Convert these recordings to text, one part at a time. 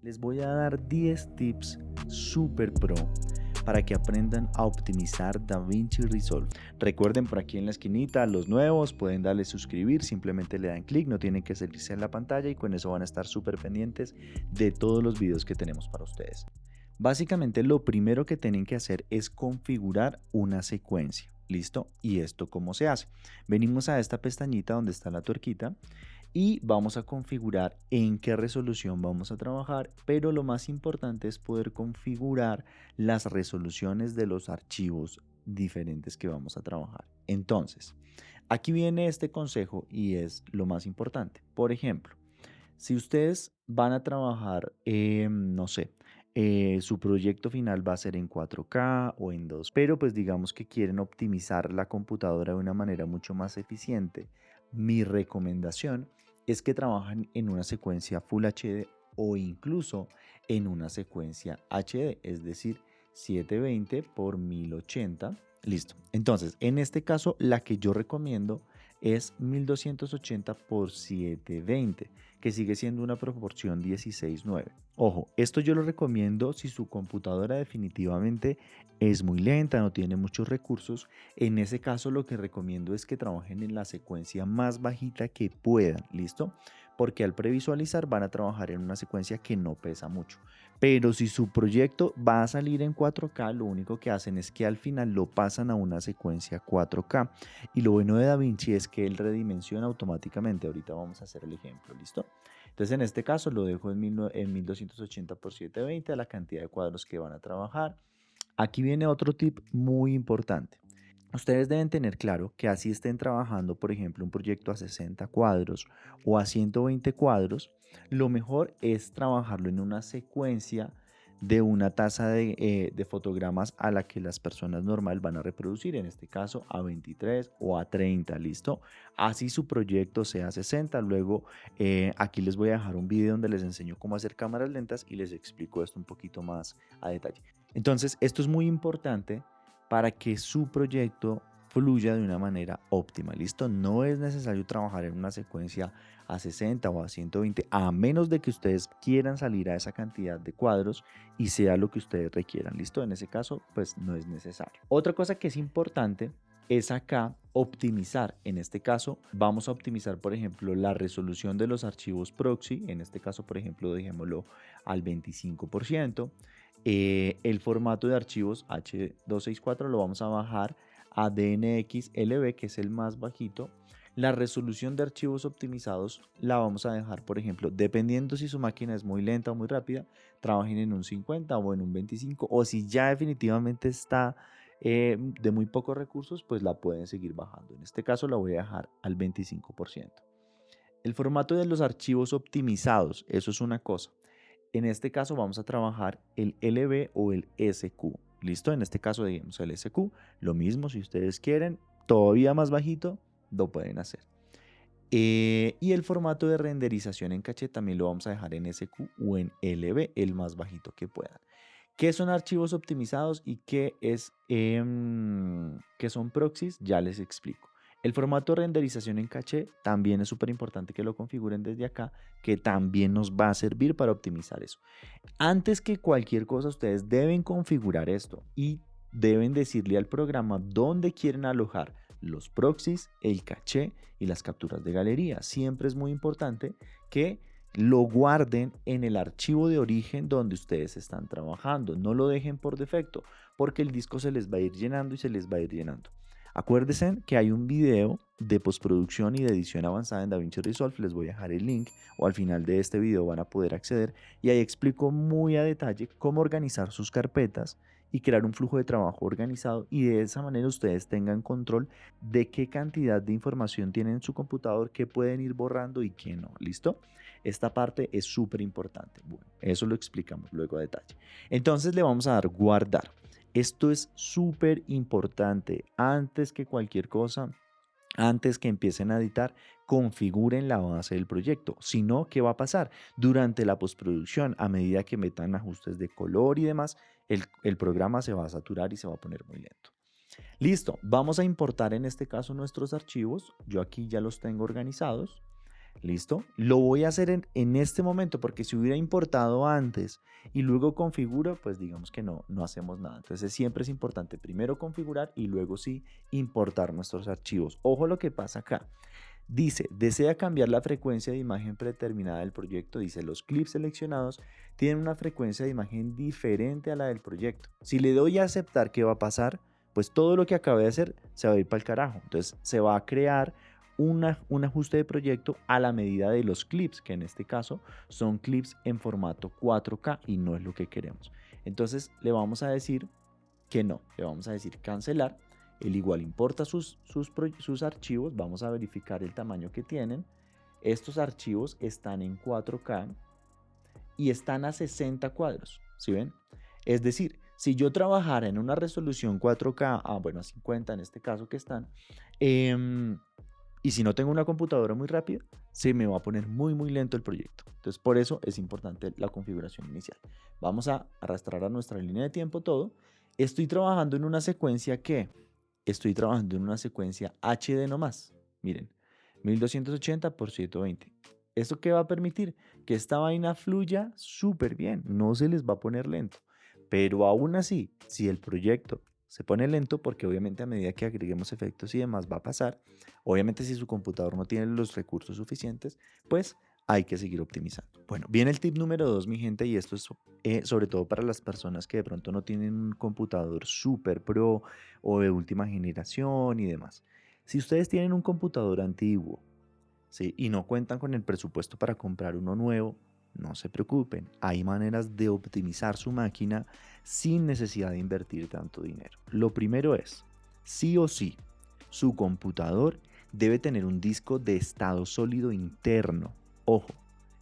Les voy a dar 10 tips super pro para que aprendan a optimizar DaVinci Resolve. Recuerden, por aquí en la esquinita, los nuevos pueden darle suscribir, simplemente le dan clic, no tienen que salirse en la pantalla y con eso van a estar súper pendientes de todos los videos que tenemos para ustedes. Básicamente lo primero que tienen que hacer es configurar una secuencia. ¿Listo? ¿Y esto cómo se hace? Venimos a esta pestañita donde está la tuerquita y vamos a configurar en qué resolución vamos a trabajar, pero lo más importante es poder configurar las resoluciones de los archivos diferentes que vamos a trabajar. Entonces, aquí viene este consejo y es lo más importante. Por ejemplo, si ustedes van a trabajar, no sé, su proyecto final va a ser en 4K o en 2, pero pues digamos que quieren optimizar la computadora de una manera mucho más eficiente. Mi recomendación es que trabajen en una secuencia Full HD o incluso en una secuencia HD, es decir, 720 por 1080. Listo. Entonces, en este caso, la que yo recomiendo es 1280 por 720, que sigue siendo una proporción 16:9. Ojo, esto yo lo recomiendo si su computadora definitivamente es muy lenta, no tiene muchos recursos. En ese caso lo que recomiendo es que trabajen en la secuencia más bajita que puedan, ¿listo? Porque al previsualizar van a trabajar en una secuencia que no pesa mucho. Pero si su proyecto va a salir en 4K, lo único que hacen es que al final lo pasan a una secuencia 4K. Y lo bueno de DaVinci es que él redimensiona automáticamente. Ahorita vamos a hacer el ejemplo, ¿listo? Entonces en este caso lo dejo en 1280 por 720 a la cantidad de cuadros que van a trabajar. Aquí viene otro tip muy importante. Ustedes deben tener claro que así estén trabajando, por ejemplo, un proyecto a 60 cuadros o a 120 cuadros, lo mejor es trabajarlo en una secuencia de una tasa de fotogramas a la que las personas normal van a reproducir, en este caso a 23 o a 30, ¿listo? Así su proyecto sea 60, luego aquí les voy a dejar un video donde les enseño cómo hacer cámaras lentas y les explico esto un poquito más a detalle. Entonces, esto es muy importante para que su proyecto fluya de una manera óptima. ¿Listo? No es necesario trabajar en una secuencia a 60 o a 120, a menos de que ustedes quieran salir a esa cantidad de cuadros y sea lo que ustedes requieran. ¿Listo? En ese caso, pues no es necesario. Otra cosa que es importante es acá optimizar. En este caso, vamos a optimizar, por ejemplo, la resolución de los archivos proxy. En este caso, por ejemplo, dejémoslo al 25%. El formato de archivos H264 lo vamos a bajar a DNxLB, que es el más bajito. La resolución de archivos optimizados la vamos a dejar, por ejemplo, dependiendo si su máquina es muy lenta o muy rápida, trabajen en un 50 o en un 25, o si ya definitivamente está de muy pocos recursos, pues la pueden seguir bajando. En este caso la voy a dejar al 25%. El formato de los archivos optimizados, eso es una cosa. En este caso vamos a trabajar el LB o el SQ. ¿Listo? En este caso digamos el SQ. Lo mismo si ustedes quieren, todavía más bajito, lo pueden hacer. Y el formato de renderización en caché también lo vamos a dejar en SQ o en LB, el más bajito que puedan. ¿Qué son archivos optimizados y qué son proxies? Ya les explico. El formato de renderización en caché también es súper importante que lo configuren desde acá, que también nos va a servir para optimizar eso. Antes que cualquier cosa, ustedes deben configurar esto y deben decirle al programa dónde quieren alojar los proxies, el caché y las capturas de galería. Siempre es muy importante que lo guarden en el archivo de origen donde ustedes están trabajando. No lo dejen por defecto, porque el disco se les va a ir llenando y se les va a ir llenando. Acuérdense que hay un video de postproducción y de edición avanzada en DaVinci Resolve. Les voy a dejar el link o al final de este video van a poder acceder y ahí explico muy a detalle cómo organizar sus carpetas y crear un flujo de trabajo organizado y de esa manera ustedes tengan control de qué cantidad de información tienen en su computador, qué pueden ir borrando y qué no. ¿Listo? Esta parte es súper importante. Bueno, eso lo explicamos luego a detalle. Entonces le vamos a dar guardar. Esto es súper importante. Antes que cualquier cosa, antes que empiecen a editar, configuren la base del proyecto. Si no, ¿qué va a pasar? Durante la postproducción, a medida que metan ajustes de color y demás, el programa se va a saturar y se va a poner muy lento. Listo, vamos a importar en este caso nuestros archivos. Yo aquí ya los tengo organizados. ¿Listo? Lo voy a hacer en este momento porque si hubiera importado antes y luego configuro, pues digamos que no hacemos nada. Entonces siempre es importante primero configurar y luego sí importar nuestros archivos. Ojo lo que pasa acá. Dice, desea cambiar la frecuencia de imagen predeterminada del proyecto. Dice, los clips seleccionados tienen una frecuencia de imagen diferente a la del proyecto. Si le doy a aceptar, ¿qué va a pasar? Pues todo lo que acabé de hacer se va a ir para el carajo. Entonces se va a crear un ajuste de proyecto a la medida de los clips, que en este caso son clips en formato 4K y no es lo que queremos. Entonces le vamos a decir que no, le vamos a decir cancelar. Él igual importa sus archivos, vamos a verificar el tamaño que tienen. Estos archivos están en 4K y están a 60 cuadros, ¿sí ven? Es decir, si yo trabajara en una resolución 4K, bueno, a 50 en este caso que están, y si no tengo una computadora muy rápida, se me va a poner muy lento el proyecto. Entonces, por eso es importante la configuración inicial. Vamos a arrastrar a nuestra línea de tiempo todo. Estoy trabajando en una secuencia HD nomás. Miren, 1280 por 720. ¿Esto qué va a permitir? Que esta vaina fluya súper bien, no se les va a poner lento. Pero aún así, si el proyecto se pone lento, porque obviamente a medida que agreguemos efectos y demás va a pasar, obviamente si su computador no tiene los recursos suficientes, pues hay que seguir optimizando. Bueno, viene el tip número 2, mi gente, y esto es sobre todo para las personas que de pronto no tienen un computador super pro o de última generación y demás. Si ustedes tienen un computador antiguo, ¿sí?, y no cuentan con el presupuesto para comprar uno nuevo, no se preocupen, hay maneras de optimizar su máquina sin necesidad de invertir tanto dinero. Lo primero es, sí o sí, su computador debe tener un disco de estado sólido interno. Ojo,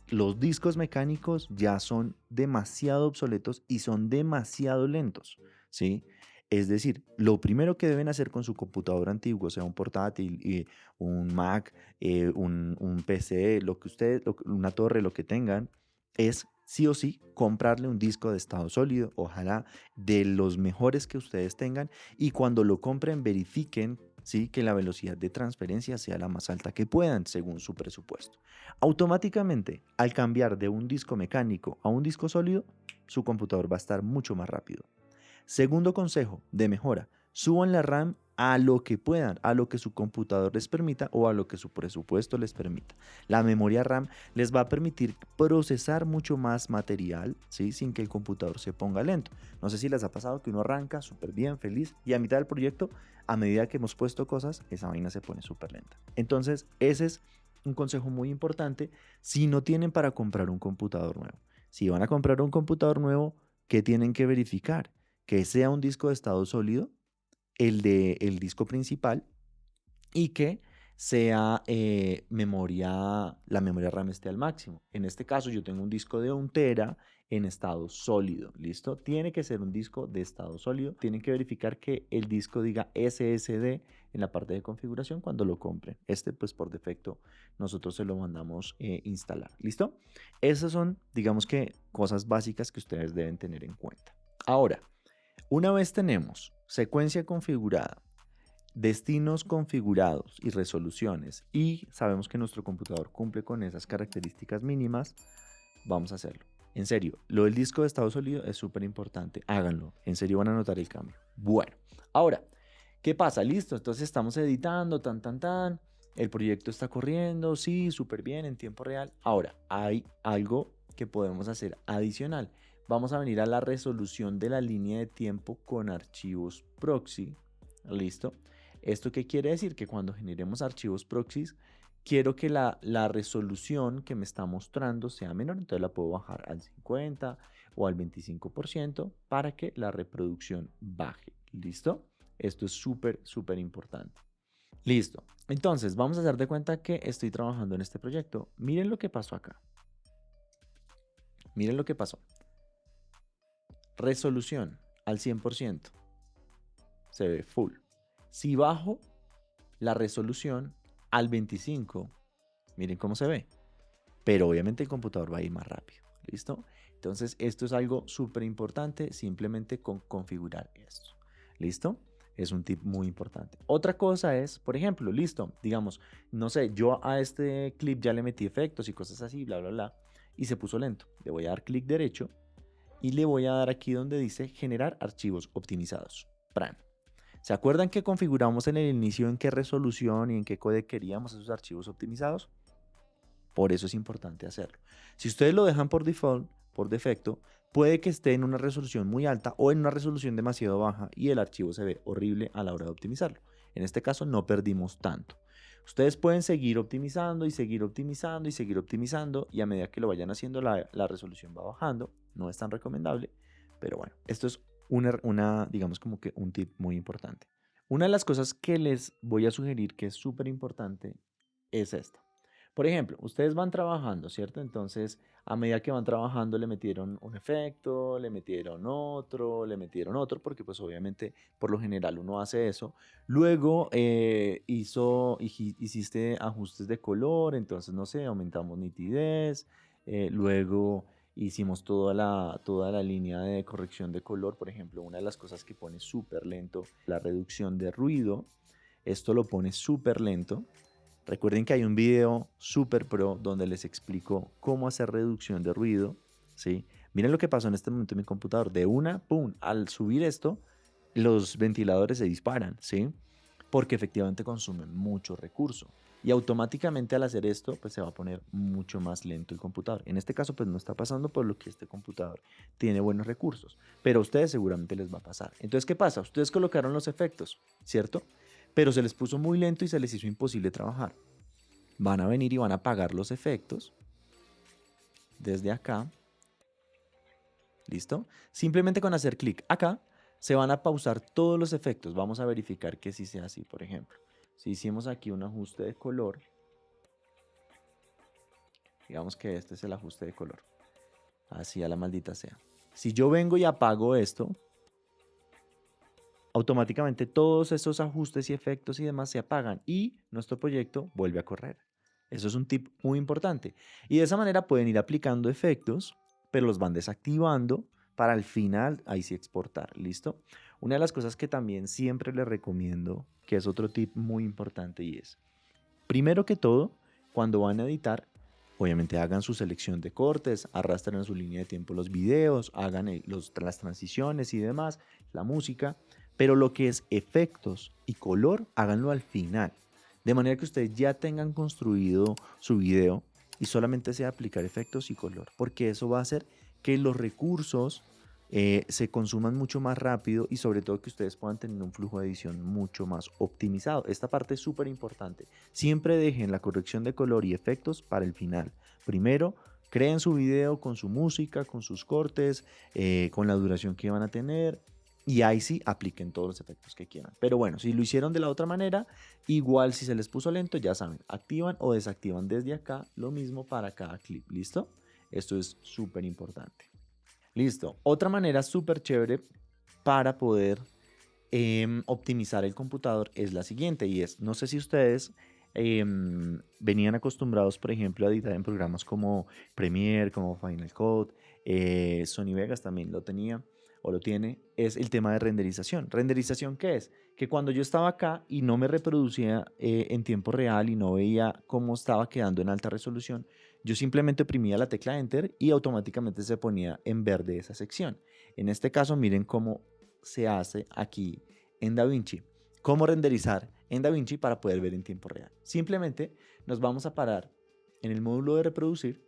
los discos mecánicos ya son demasiado obsoletos y son demasiado lentos, ¿sí? Es decir, lo primero que deben hacer con su computador antiguo, sea un portátil, un Mac, un PC, lo que ustedes, una torre, lo que tengan, es sí o sí comprarle un disco de estado sólido, ojalá de los mejores que ustedes tengan, y cuando lo compren verifiquen, ¿sí?, que la velocidad de transferencia sea la más alta que puedan según su presupuesto. Automáticamente, al cambiar de un disco mecánico a un disco sólido, su computador va a estar mucho más rápido. Segundo consejo de mejora, suban la RAM a lo que puedan, a lo que su computador les permita o a lo que su presupuesto les permita. La memoria RAM les va a permitir procesar mucho más material, ¿sí?, sin que el computador se ponga lento. No sé si les ha pasado que uno arranca súper bien, feliz, y a mitad del proyecto, a medida que hemos puesto cosas, esa vaina se pone súper lenta. Entonces, ese es un consejo muy importante si no tienen para comprar un computador nuevo. Si van a comprar un computador nuevo, ¿qué tienen que verificar? Que sea un disco de estado sólido, el disco principal, y que sea la memoria RAM esté al máximo. En este caso yo tengo un disco de 1 tera en estado sólido, ¿listo? Tiene que ser un disco de estado sólido. Tienen que verificar que el disco diga SSD en la parte de configuración cuando lo compren. Pues por defecto nosotros se lo mandamos instalar, ¿listo? Esas son, digamos que, cosas básicas que ustedes deben tener en cuenta. Ahora, una vez tenemos secuencia configurada, destinos configurados y resoluciones, y sabemos que nuestro computador cumple con esas características mínimas, vamos a hacerlo. En serio, lo del disco de estado sólido es súper importante. Háganlo. En serio van a notar el cambio. Bueno, ahora, ¿qué pasa? Listo, entonces estamos editando, tan. El proyecto está corriendo, sí, súper bien, en tiempo real. Ahora, hay algo que podemos hacer adicional. Vamos a venir a la resolución de la línea de tiempo con archivos proxy. ¿Listo? ¿Esto qué quiere decir? Que cuando generemos archivos proxies, quiero que la resolución que me está mostrando sea menor, entonces la puedo bajar al 50 o al 25% para que la reproducción baje. ¿Listo? Esto es súper importante. Listo. Entonces, vamos a hacer de cuenta que estoy trabajando en este proyecto. Miren lo que pasó acá. Miren lo que pasó. Resolución al 100%. Se ve full. Si bajo la resolución al 25, miren cómo se ve. Pero obviamente el computador va a ir más rápido. ¿Listo? Entonces, esto es algo súper importante, simplemente con configurar esto. ¿Listo? Es un tip muy importante. Otra cosa es, por ejemplo, listo, digamos, no sé, yo a este clip ya le metí efectos y cosas así, bla, bla, bla, y se puso lento. Le voy a dar clic derecho y le voy a dar aquí donde dice generar archivos optimizados. Pran. ¿Se acuerdan que configuramos en el inicio en qué resolución y en qué codec queríamos esos archivos optimizados? Por eso es importante hacerlo. Si ustedes lo dejan por default, por defecto, puede que esté en una resolución muy alta o en una resolución demasiado baja y el archivo se ve horrible a la hora de optimizarlo. En este caso no perdimos tanto. Ustedes pueden seguir optimizando y seguir optimizando y seguir optimizando y a medida que lo vayan haciendo la resolución va bajando. No es tan recomendable, pero bueno, esto es digamos como que un tip muy importante. Una de las cosas que les voy a sugerir que es súper importante es esta. Por ejemplo, ustedes van trabajando, ¿cierto? Entonces, a medida que van trabajando, le metieron un efecto, le metieron otro, porque pues obviamente por lo general uno hace eso. Luego hiciste ajustes de color, entonces, no sé, aumentamos nitidez. Luego hicimos toda la línea de corrección de color. Por ejemplo, una de las cosas que pone súper lento, la reducción de ruido. Esto lo pone súper lento. Recuerden que hay un video super pro donde les explico cómo hacer reducción de ruido, ¿sí? Miren lo que pasó en este momento en mi computador. De una, pum, al subir esto, los ventiladores se disparan, ¿sí? Porque efectivamente consumen mucho recurso. Y automáticamente al hacer esto, pues se va a poner mucho más lento el computador. En este caso, pues no está pasando por lo que este computador tiene buenos recursos. Pero a ustedes seguramente les va a pasar. Entonces, ¿qué pasa? Ustedes colocaron los efectos, ¿cierto? Pero se les puso muy lento y se les hizo imposible trabajar. Van a venir y van a apagar los efectos desde acá. ¿Listo? Simplemente con hacer clic acá se van a pausar todos los efectos. Vamos a verificar que sí sea así, por ejemplo. Si hicimos aquí un ajuste de color, digamos que este es el ajuste de color. Así a la maldita sea. Si yo vengo y apago esto, automáticamente todos esos ajustes y efectos y demás se apagan y nuestro proyecto vuelve a correr. Eso es un tip muy importante. Y de esa manera pueden ir aplicando efectos, pero los van desactivando para al final ahí sí exportar. ¿Listo? Una de las cosas que también siempre les recomiendo, que es otro tip muy importante y es, primero que todo, cuando van a editar, obviamente hagan su selección de cortes, arrastren en su línea de tiempo los videos, hagan las transiciones y demás, la música, pero lo que es efectos y color, háganlo al final. De manera que ustedes ya tengan construido su video y solamente sea aplicar efectos y color, porque eso va a hacer que los recursos se consuman mucho más rápido y sobre todo que ustedes puedan tener un flujo de edición mucho más optimizado. Esta parte es súper importante. Siempre dejen la corrección de color y efectos para el final. Primero, creen su video con su música, con sus cortes, con la duración que van a tener. Y ahí sí apliquen todos los efectos que quieran. Pero bueno, si lo hicieron de la otra manera, igual si se les puso lento, ya saben, activan o desactivan desde acá. Lo mismo para cada clip, ¿listo? Esto es súper importante. Listo. Otra manera súper chévere para poder optimizar el computador es la siguiente y es, no sé si ustedes venían acostumbrados, por ejemplo, a editar en programas como Premiere, como Final Cut, Sony Vegas también lo tenía o lo tiene, es el tema de renderización. ¿Renderización qué es? Que cuando yo estaba acá y no me reproducía en tiempo real y no veía cómo estaba quedando en alta resolución, yo simplemente oprimía la tecla Enter y automáticamente se ponía en verde esa sección. En este caso, miren cómo se hace aquí en DaVinci. ¿Cómo renderizar en DaVinci para poder ver en tiempo real? Simplemente nos vamos a parar en el módulo de reproducir,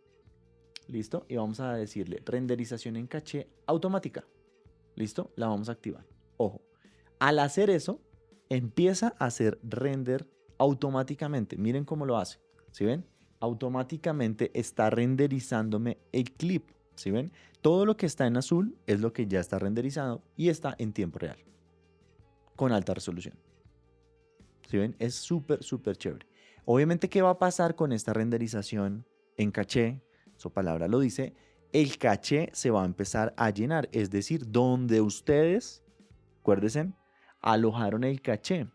¿listo? Y vamos a decirle renderización en caché automática, ¿listo? La vamos a activar. Ojo, al hacer eso, empieza a hacer render automáticamente. Miren cómo lo hace, ¿sí ven? Automáticamente está renderizándome el clip, ¿sí ven? Todo lo que está en azul es lo que ya está renderizado y está en tiempo real, con alta resolución. ¿Sí ven? Es súper, súper chévere. Obviamente, ¿qué va a pasar con esta renderización en caché? Su palabra lo dice. El caché se va a empezar a llenar, es decir, donde ustedes, acuérdense, alojaron el caché.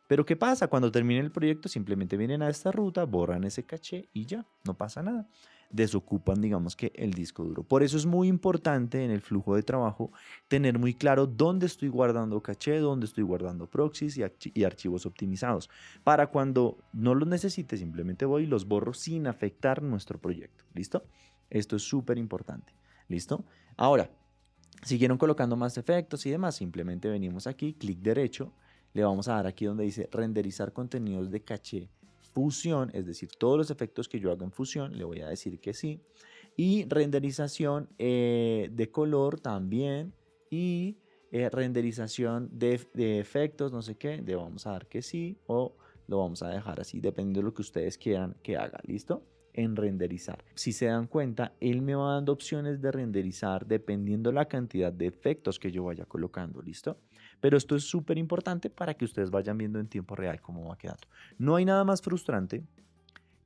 Pero ¿qué pasa? Cuando termine el proyecto simplemente vienen a esta ruta, borran ese caché y ya, no pasa nada. desocupan, digamos que el disco duro. Por eso es muy importante en el flujo de trabajo tener muy claro dónde estoy guardando caché, dónde estoy guardando proxies y archivos optimizados. Para cuando no los necesite, simplemente voy y los borro sin afectar nuestro proyecto. ¿Listo? Esto es súper importante. ¿Listo? Ahora, siguieron colocando más efectos y demás. Simplemente venimos aquí, clic derecho, le vamos a dar aquí donde dice renderizar contenidos de caché fusión, es decir, todos los efectos que yo haga en fusión, le voy a decir que sí. Y renderización de color también. Y renderización de efectos, no sé qué, le vamos a dar que sí o lo vamos a dejar así, dependiendo de lo que ustedes quieran que haga. ¿Listo? En renderizar. Si se dan cuenta, él me va dando opciones de renderizar dependiendo la cantidad de efectos que yo vaya colocando, ¿listo? Pero esto es súper importante para que ustedes vayan viendo en tiempo real cómo va quedando. No hay nada más frustrante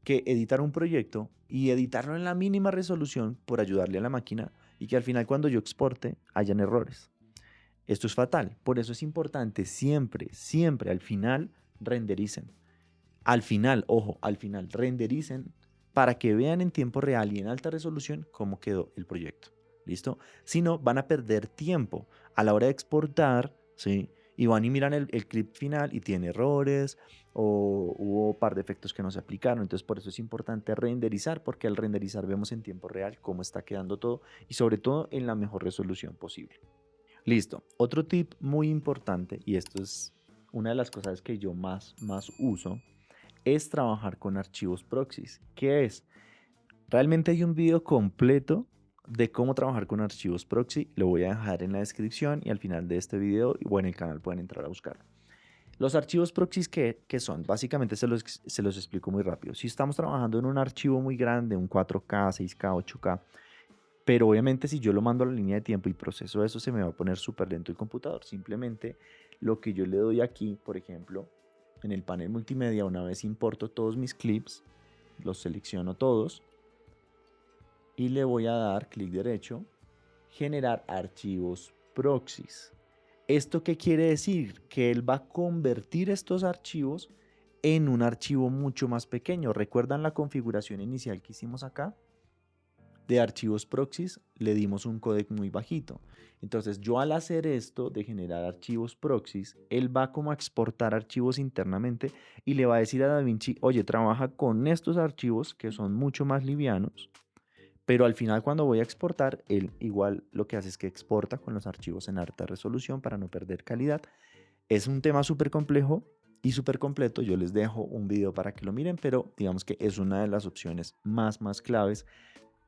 que editar un proyecto y editarlo en la mínima resolución por ayudarle a la máquina y que al final cuando yo exporte hayan errores. Esto es fatal, por eso es importante siempre, siempre al final rendericen. Al final, ojo, al final rendericen para que vean en tiempo real y en alta resolución cómo quedó el proyecto. ¿Listo? Si no, van a perder tiempo a la hora de exportar, ¿sí? Y van y miran el clip final y tiene errores o hubo un par de efectos que no se aplicaron. Entonces, por eso es importante renderizar, porque al renderizar vemos en tiempo real cómo está quedando todo y sobre todo en la mejor resolución posible. Listo. Otro tip muy importante, y esto es una de las cosas que yo más uso, es trabajar con archivos proxies. ¿Qué es? Realmente hay un video completo de cómo trabajar con archivos proxy. Lo voy a dejar en la descripción y al final de este video o en el canal pueden entrar a buscarlo. Los archivos proxies, ¿qué son? Básicamente se los explico muy rápido. Si estamos trabajando en un archivo muy grande, un 4K, 6K, 8K, pero obviamente si yo lo mando a la línea de tiempo y proceso eso, se me va a poner súper lento el computador. Simplemente lo que yo le doy aquí, por ejemplo, en el panel multimedia, una vez importo todos mis clips, los selecciono todos y le voy a dar clic derecho, generar archivos proxies. ¿Esto qué quiere decir? Que él va a convertir estos archivos en un archivo mucho más pequeño. ¿Recuerdan la configuración inicial que hicimos acá? De archivos proxies le dimos un códec muy bajito. Entonces yo al hacer esto de generar archivos proxies, él va como a exportar archivos internamente y le va a decir a DaVinci, oye, trabaja con estos archivos que son mucho más livianos, pero al final cuando voy a exportar, él igual lo que hace es que exporta con los archivos en alta resolución para no perder calidad. Es un tema súper complejo y súper completo. Yo les dejo un video para que lo miren, pero digamos que es una de las opciones más claves,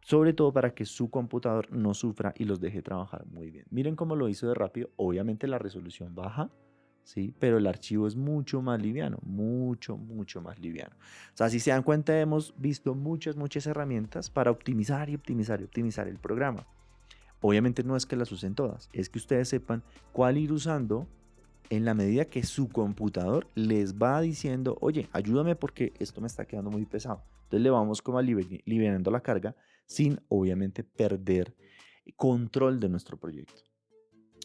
sobre todo para que su computador no sufra y los deje trabajar muy bien. Miren cómo lo hizo de rápido. Obviamente la resolución baja, ¿sí? Pero el archivo es mucho más liviano, mucho más liviano. O sea, si se dan cuenta, hemos visto muchas herramientas para optimizar y optimizar el programa. Obviamente no es que las usen todas, es que ustedes sepan cuál ir usando en la medida que su computador les va diciendo, oye, ayúdame porque esto me está quedando muy pesado. Entonces le vamos como aliviando la carga sin obviamente perder control de nuestro proyecto.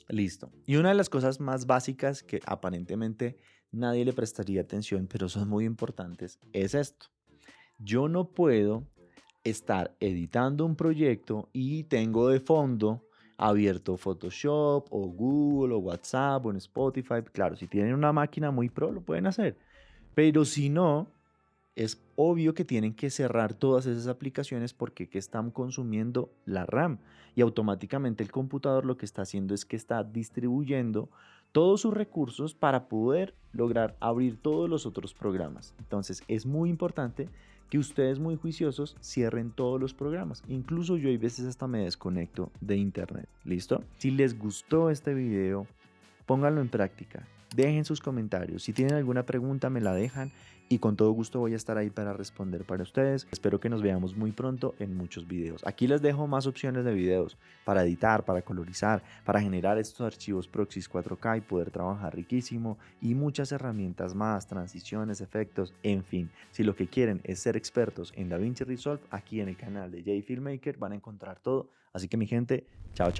Listo. Y una de las cosas más básicas que aparentemente nadie le prestaría atención, pero son muy importantes, es esto. Yo no puedo estar editando un proyecto y tengo de fondo abierto Photoshop o Google o WhatsApp o en Spotify. Claro, si tienen una máquina muy pro lo pueden hacer, pero si no, es obvio que tienen que cerrar todas esas aplicaciones porque que están consumiendo la RAM y automáticamente el computador lo que está haciendo es que está distribuyendo todos sus recursos para poder lograr abrir todos los otros programas. Entonces es muy importante que ustedes muy juiciosos cierren todos los programas. Incluso yo hay veces hasta me desconecto de internet. ¿Listo? Si les gustó este video, pónganlo en práctica. Dejen sus comentarios. Si tienen alguna pregunta, me la dejan y con todo gusto voy a estar ahí para responder para ustedes. Espero que nos veamos muy pronto en muchos videos. Aquí les dejo más opciones de videos para editar, para colorizar, para generar estos archivos proxies 4K y poder trabajar riquísimo y muchas herramientas más, transiciones, efectos, en fin. Si lo que quieren es ser expertos en DaVinci Resolve, aquí en el canal de J Filmmaker van a encontrar todo. Así que mi gente, chao.